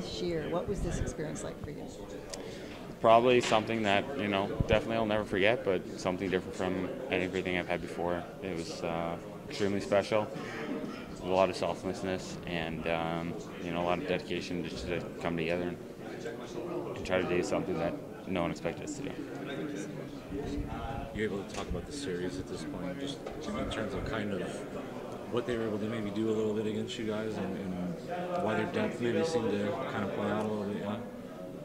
this year. What was this experience like for you? Probably something that, definitely I'll never forget, but something different from everything I've had before. It was extremely special, with a lot of selflessness, and a lot of dedication just to come together and try to do something that no one expected us to do. You're able to talk about the series at this point, just in terms of kind of what they were able to maybe do a little bit against you guys, and why their depth maybe seemed to kind of play out a little bit. Yeah.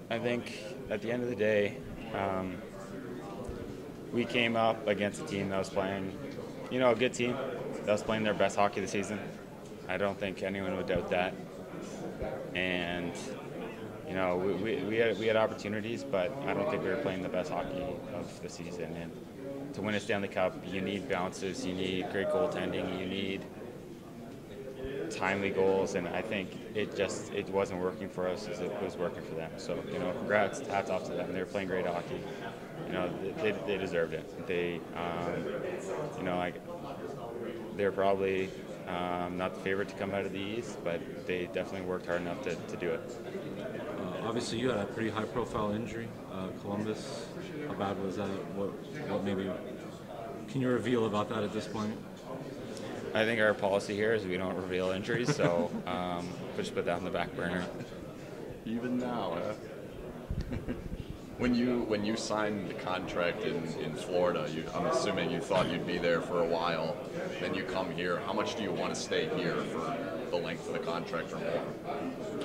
I think at the end of the day, we came up against a team that was playing, a good team that was playing their best hockey of the season. I don't think anyone would doubt that. And we had opportunities, but I don't think we were playing the best hockey of the season. And to win a Stanley Cup, you need bounces, you need great goaltending, you need timely goals, and I think it wasn't working for us as it was working for them. So congrats, hats off to them. They were playing great hockey. They deserved it. They're probably not the favorite to come out of the East, but they definitely worked hard enough to do it. Obviously, you had a pretty high-profile injury, Columbus. How bad was that? What maybe can you reveal about that at this point? I think our policy here is we don't reveal injuries, so we'll just put that on the back burner. Even now, When you signed the contract in Florida, I'm assuming you thought you'd be there for a while. Then you come here. How much do you want to stay here for the length of the contract or more?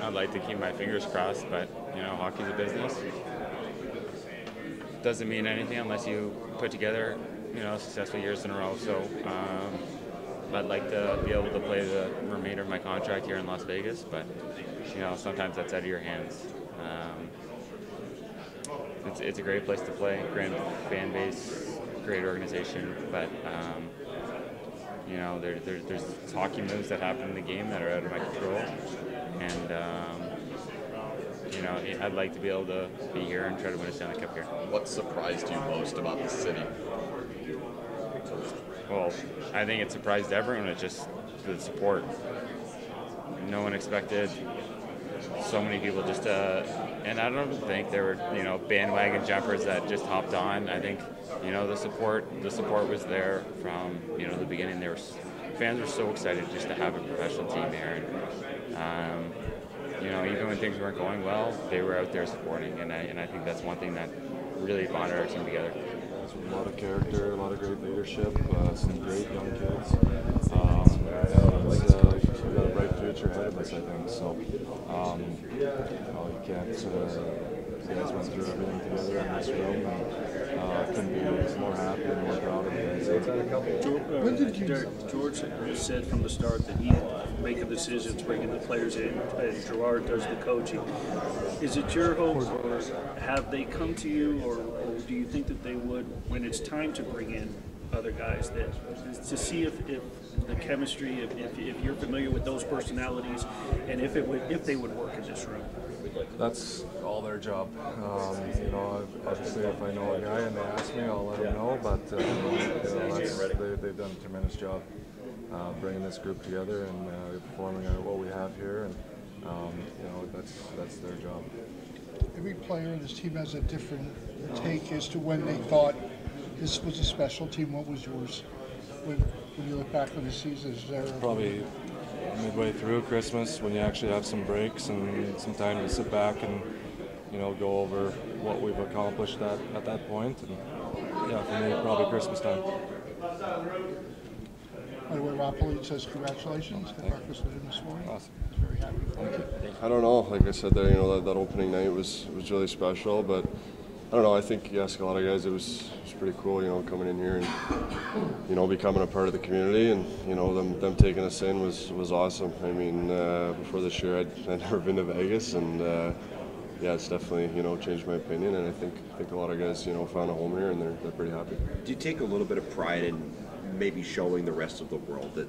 I'd like to keep my fingers crossed, but hockey's a business. Doesn't mean anything unless you put together successful years in a row. So I'd like to be able to play the remainder of my contract here in Las Vegas, but sometimes that's out of your hands. It's a great place to play, great fan base, great organization, but there's hockey moves that happen in the game that are out of my control, and I'd like to be able to be here and try to win a Stanley Cup here. What surprised you most about the city? Well, I think it surprised everyone. It's just the support. No one expected so many people just and I don't think there were bandwagon jumpers that just hopped on. I think the support was there from the beginning. Fans were so excited just to have a professional team here, and even when things weren't going well, they were out there supporting, and I think that's one thing that really bonded our team together. A lot of character, a lot of great leadership, some great young kids. We've got a bright future ahead of us, I think. So, you can't you guys went through everything together in this room, and couldn't be more happy and more proud of you guys. George said from the start that he make the decisions, bringing the players in, and Gerard does the coaching. Is it your hope, or have they come to you, or do you think that they would, when it's time to bring in other guys, that to see if the chemistry, if you're familiar with those personalities, and if they would work in this room? That's all their job. Obviously, if I know a guy and they ask me, I'll let them know. But they've done a tremendous job bringing this group together and performing what we have here, and that's their job. Every player in this team has a different take as to when they thought this was a special team. What was yours when you look back on the season? Is there probably midway through Christmas, when you actually have some breaks and some time to sit back and go over what we've accomplished at that point. And yeah, for me, probably Christmas time. By the way, Rob Polite says congratulations. Had breakfast with him this morning. Awesome. He's very happy. Thank you. I don't know. Like I said there, that opening night was really special, but I don't know. I think you ask a lot of guys, it was pretty cool, coming in here and becoming a part of the community, and them taking us in was awesome. I mean, before this year, I'd never been to Vegas, and yeah, it's definitely changed my opinion, and I think a lot of guys found a home here, and they're pretty happy. Do you take a little bit of pride in maybe showing the rest of the world that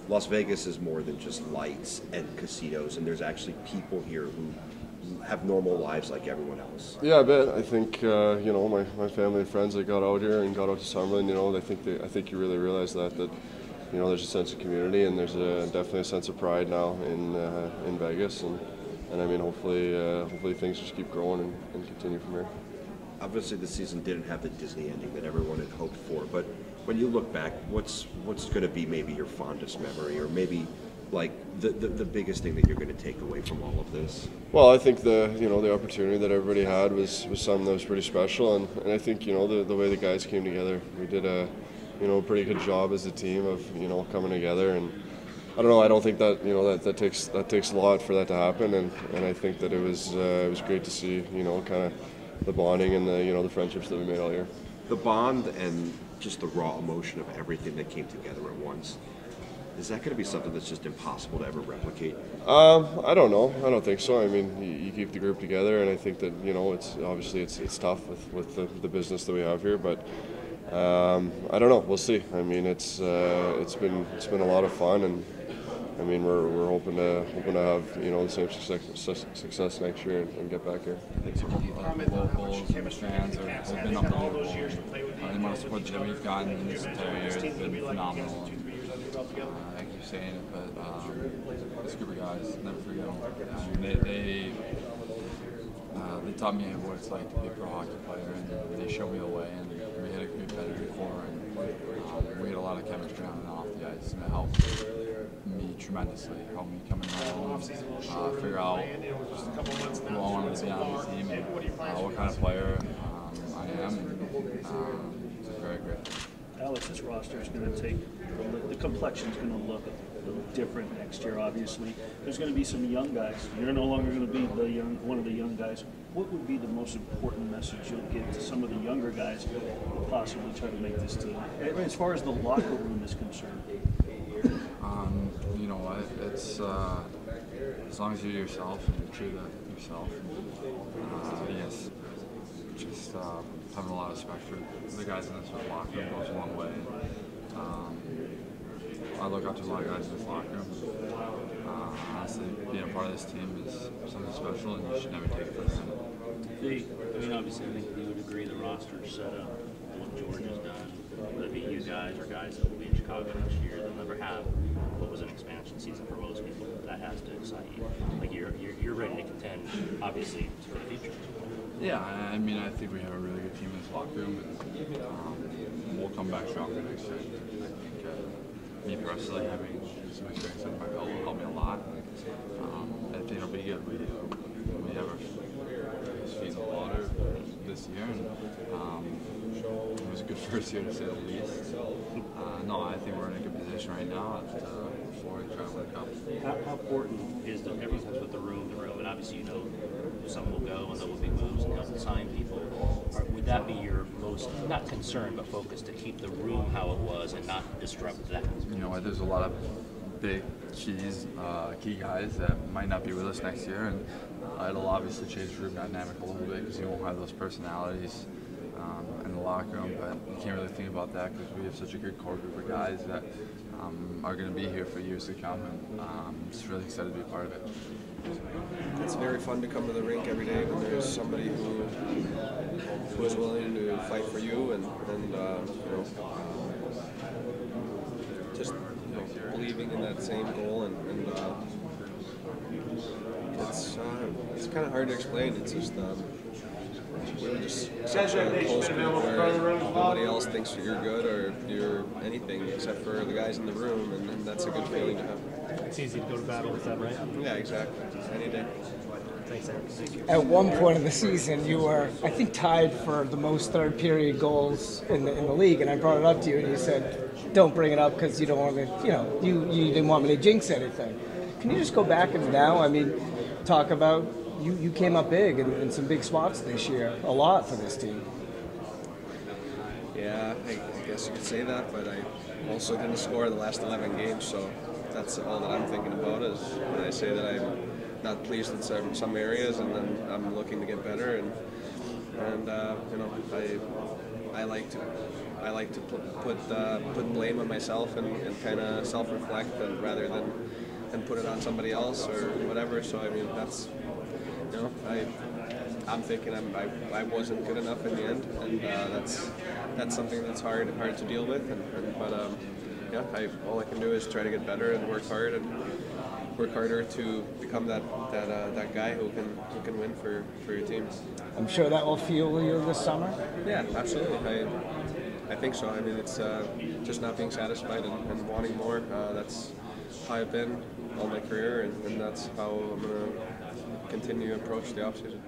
Las Vegas is more than just lights and casinos, and there's actually people here who have normal lives like everyone else? Yeah, I bet. I think my family and friends that got out here and got out to Summerlin, I think you really realize that there's a sense of community, and there's definitely a sense of pride now in Vegas, and I mean, hopefully things just keep growing and continue from here. Obviously, the season didn't have the Disney ending that everyone had hoped for, but when you look back, what's going to be maybe your fondest memory, or maybe like the biggest thing that you're going to take away from all of this? Well, I think the opportunity that everybody had was something that was pretty special, and I think the way the guys came together, we did a pretty good job as a team of coming together, and I don't know, I don't think that that takes a lot for that to happen, and I think that it was great to see kind of the bonding and the friendships that we made all year. The bond and just the raw emotion of everything that came together at once. Is that going to be something that's just impossible to ever replicate? I don't know. I don't think so. I mean, you keep the group together, and I think that it's obviously it's tough with the business that we have here, but I don't know. We'll see. I mean, it's been a lot of fun, and I mean we're hoping to have the same success next year and get back here. Locals and fans have been unbelievable. The amount of support that we've gotten in this entire year has been phenomenal. I keep saying it, but this group of guys, never forget them. They taught me what it's like to be a pro hockey player, and they showed me the way, and we had a good competitive core, and we had a lot of chemistry on and off the ice, and it helped me tremendously. It helped me come in my own, figure out who I wanted to be on the team, and what kind of player I am, and it's very great. Alex, this roster is going to take, the complexion is going to look a little different next year, obviously. There's going to be some young guys. You're no longer going to be one of the young guys. What would be the most important message you'll give to some of the younger guys who possibly try to make this team, as far as the locker room is concerned? It's as long as you're yourself and you're true to yourself. Yes, just having a lot of respect for the guys in this locker room goes a long way. I look up to a lot of guys in this locker room. Honestly, being a part of this team is something special, and you should never take it for granted. Obviously, I think you would agree the roster's set up. What George has done, whether it be you guys or guys that will be in Chicago next year, they'll never have what was an expansion season for most people. That has to excite you. Like you're ready to contend, obviously, for the future. Yeah, I mean, I think we have a really good team in this locker room, and we'll come back stronger next year. I think me personally, having some experience under my belt will help me a lot. I think it'll be good. We have our feet in the water this year, and it was a good first year to say the least. No, I think we're in a good position right now for trying to win a cup. How important is everyone talks about the room, and obviously some will go and there will be moves and they'll sign people. Would that be your most, not concern, but focus to keep the room how it was and not disrupt that? There's a lot of big key guys that might not be with us next year, and it'll obviously change the room dynamic a little bit because you won't have those personalities in the locker room, but you can't really think about that because we have such a good core group of guys that are going to be here for years to come, and I'm just really excited to be a part of it. It's very fun to come to the rink every day when there's somebody who is willing to fight for you and just believing in that same goal, and it's kind of hard to explain. It's just we're just such a close group where nobody else thinks you're good or you're anything except for the guys in the room, and that's a good feeling to have. It's easy to go to battle with that, right? Yeah, exactly. Any day. Thanks, Eric. Thank you. At one point in the season, you were, I think, tied for the most third-period goals in the league, and I brought it up to you, and you said, "Don't bring it up because you don't want to, you didn't want me to jinx anything." Can you just go back and now, I mean, talk about you came up big in some big spots this year, a lot for this team. Yeah, I guess you could say that, but I also didn't score the last 11 games, so that's all that I'm thinking about is when I say that I'm not pleased in some areas, and then I'm looking to get better, and I like to put blame on myself and kind of self-reflect, and rather than put it on somebody else or whatever. So I mean that's I'm thinking I wasn't good enough in the end, and that's something that's hard to deal with, but yeah, all I can do is try to get better and work hard, and work harder to become that guy who can win for your team. I'm sure that will fuel you this summer. Yeah, absolutely. I think so. I mean, it's just not being satisfied and wanting more. That's how I've been all my career, and that's how I'm going to continue to approach the offseason.